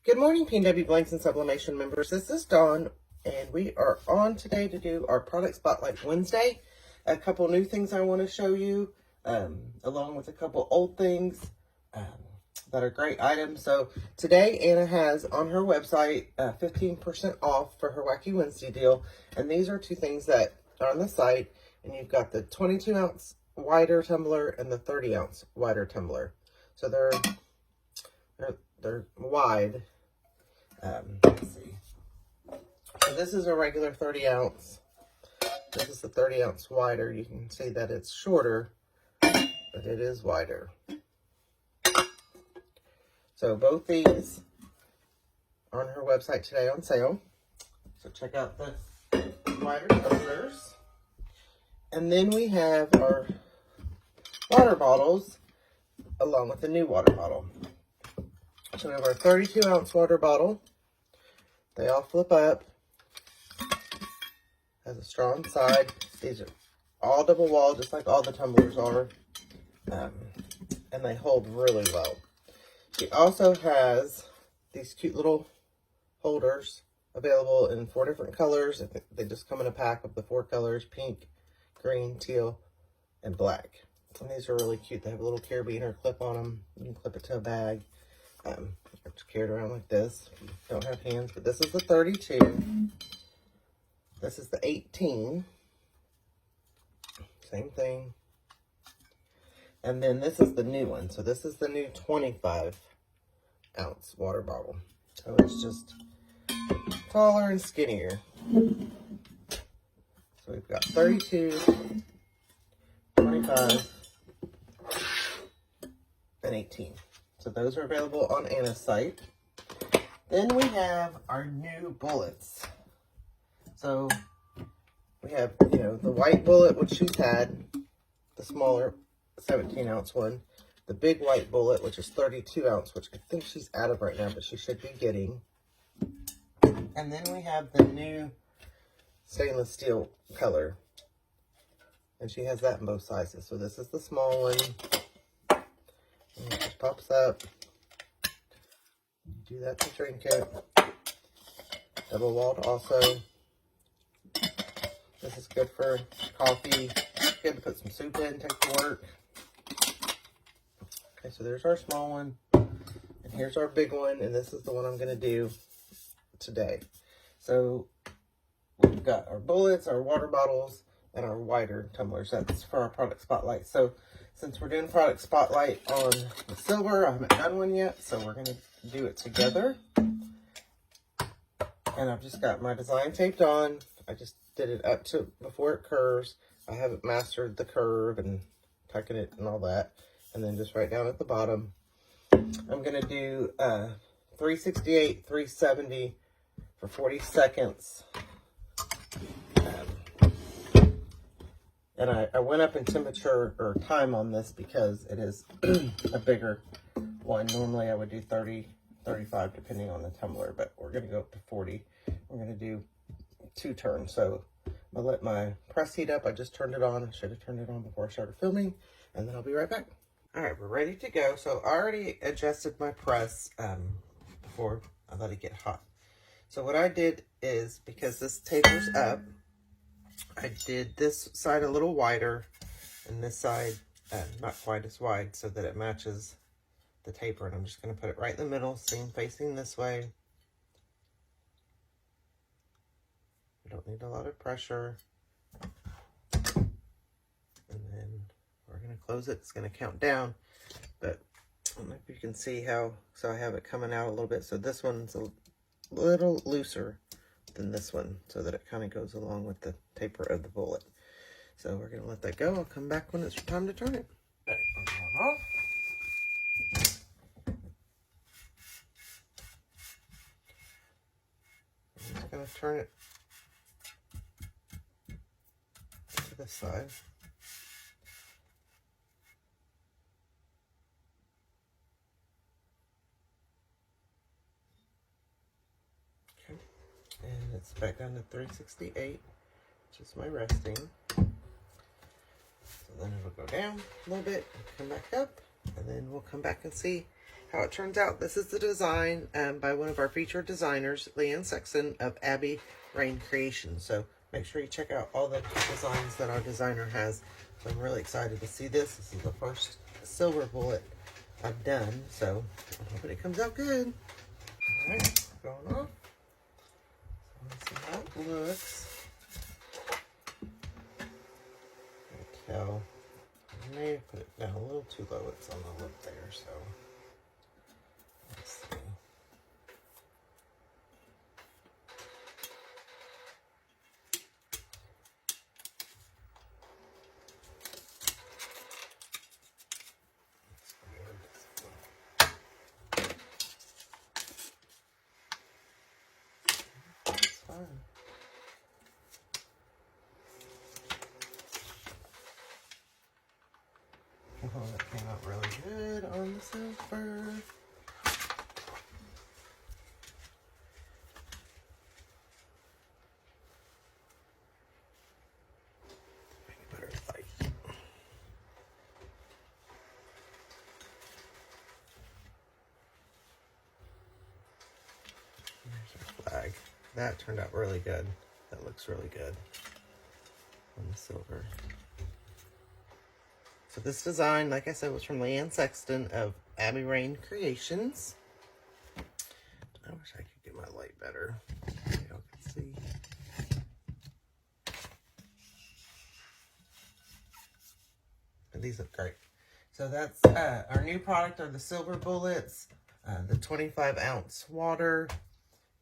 Good morning, PNW Blanks and Sublimation members. This is Dawn, and we are on today to do our Product Spotlight Wednesday. A couple new things I want to show you, along with a couple old things that are great items. So today, Anna has on her website 15% off for her Wacky Wednesday deal. And these are two things that are on the site. And you've got the 22-ounce wider tumbler and the 30-ounce wider tumbler. So they're wide. Let's see. So this is a regular 30-ounce. This is the 30-ounce wider. You can see that it's shorter, but it is wider. So both these are on her website today on sale. So check out the wider tumblers. And then we have our water bottles along with the new water bottle. So we have our 32-ounce water bottle. They all flip up. Has a strong side. These are all double wall, just like all the tumblers are. And they hold really well. She also has these cute little holders available in 4 different colors. They just come in a pack of the 4 colors: pink, green, teal, and black. And these are really cute. They have a little carabiner clip on them. You can clip it to a bag. Just carry it around like this if you don't have hands. But this is the 32. This is the 18. Same thing. And then this is the new one. So this is the new 25-ounce water bottle. So it's just taller and skinnier. So we've got 32, 25, and 18. So those are available on Anna's site. Then we have our new bullets. So we have, the white bullet, which she's had, the smaller 17-ounce one, the big white bullet, which is 32-ounce, which I think she's out of right now, but she should be getting. And then we have the new stainless steel color, and she has that in both sizes. So this is the small one. And it just pops up. You do that to drink it. Double walled also. This is good for coffee. Good to put some soup in, take to work. Okay, so there's our small one. And here's our big one. And this is the one I'm going to do today. So we've got our bullets, our water bottles, and our wider tumblers. That's for our product spotlight. So since we're doing product spotlight on the silver, I haven't done one yet, so we're going to do it together. And I've just got my design taped on. I just did it up to before it curves. I haven't mastered the curve and tucking it and all that. And then just right down at the bottom, I'm going to do 368, 370 for 40 seconds. And I went up in temperature or time on this because it is a bigger one. Normally I would do 30, 35 depending on the tumbler, but we're going to go up to 40. We're going to do 2 turns. So I'm going to let my press heat up. I just turned it on. I should have turned it on before I started filming. And then I'll be right back. All right, we're ready to go. So I already adjusted my press before I let it get hot. So what I did is, because this tapers up, I did this side a little wider and this side not quite as wide so that it matches the taper. And I'm just going to put it right in the middle, seam facing this way. You don't need a lot of pressure. And then we're going to close it. It's going to count down, but I don't know if you can see how, so I have it coming out a little bit. So this one's a little looser than this one, so that it kind of goes along with the taper of the bullet. So we're going to let that go. I'll come back when it's time to turn it. All right, we're going off. I'm just going to turn it to this side. Okay, and it's back down to 368, which is my resting. So then it'll go down a little bit, come back up, and then we'll come back and see how it turns out. This is the design by one of our featured designers, Leanne Sexton of Abby Rain Creations. So make sure you check out all the designs that our designer has. So I'm really excited to see this. This is the first silver bullet I've done, so I'm hoping it comes out good. All right, going off. So let's see how it looks. I can tell. I may have put it down a little too low. It's on the lip there, so let's see. That's fine. Oh, that came out really good on the silver. Make it better light. There's our flag. That turned out really good. That looks really good on the silver. So this design, like I said, was from Leanne Sexton of Abby Rain Creations. I wish I could get my light better so y'all can see. And these look great. So that's our new product are the silver bullets, the 25-ounce water,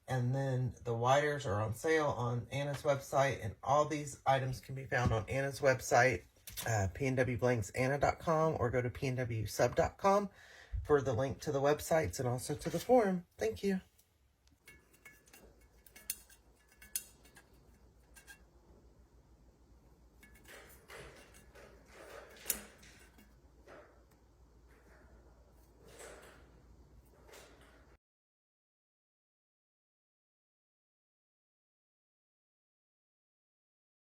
and then the whiters are on sale on Anna's website, and all these items can be found on Anna's website, pnwblanksanna.com, or go to pnwsub.com for the link to the websites and also to the forum. Thank you.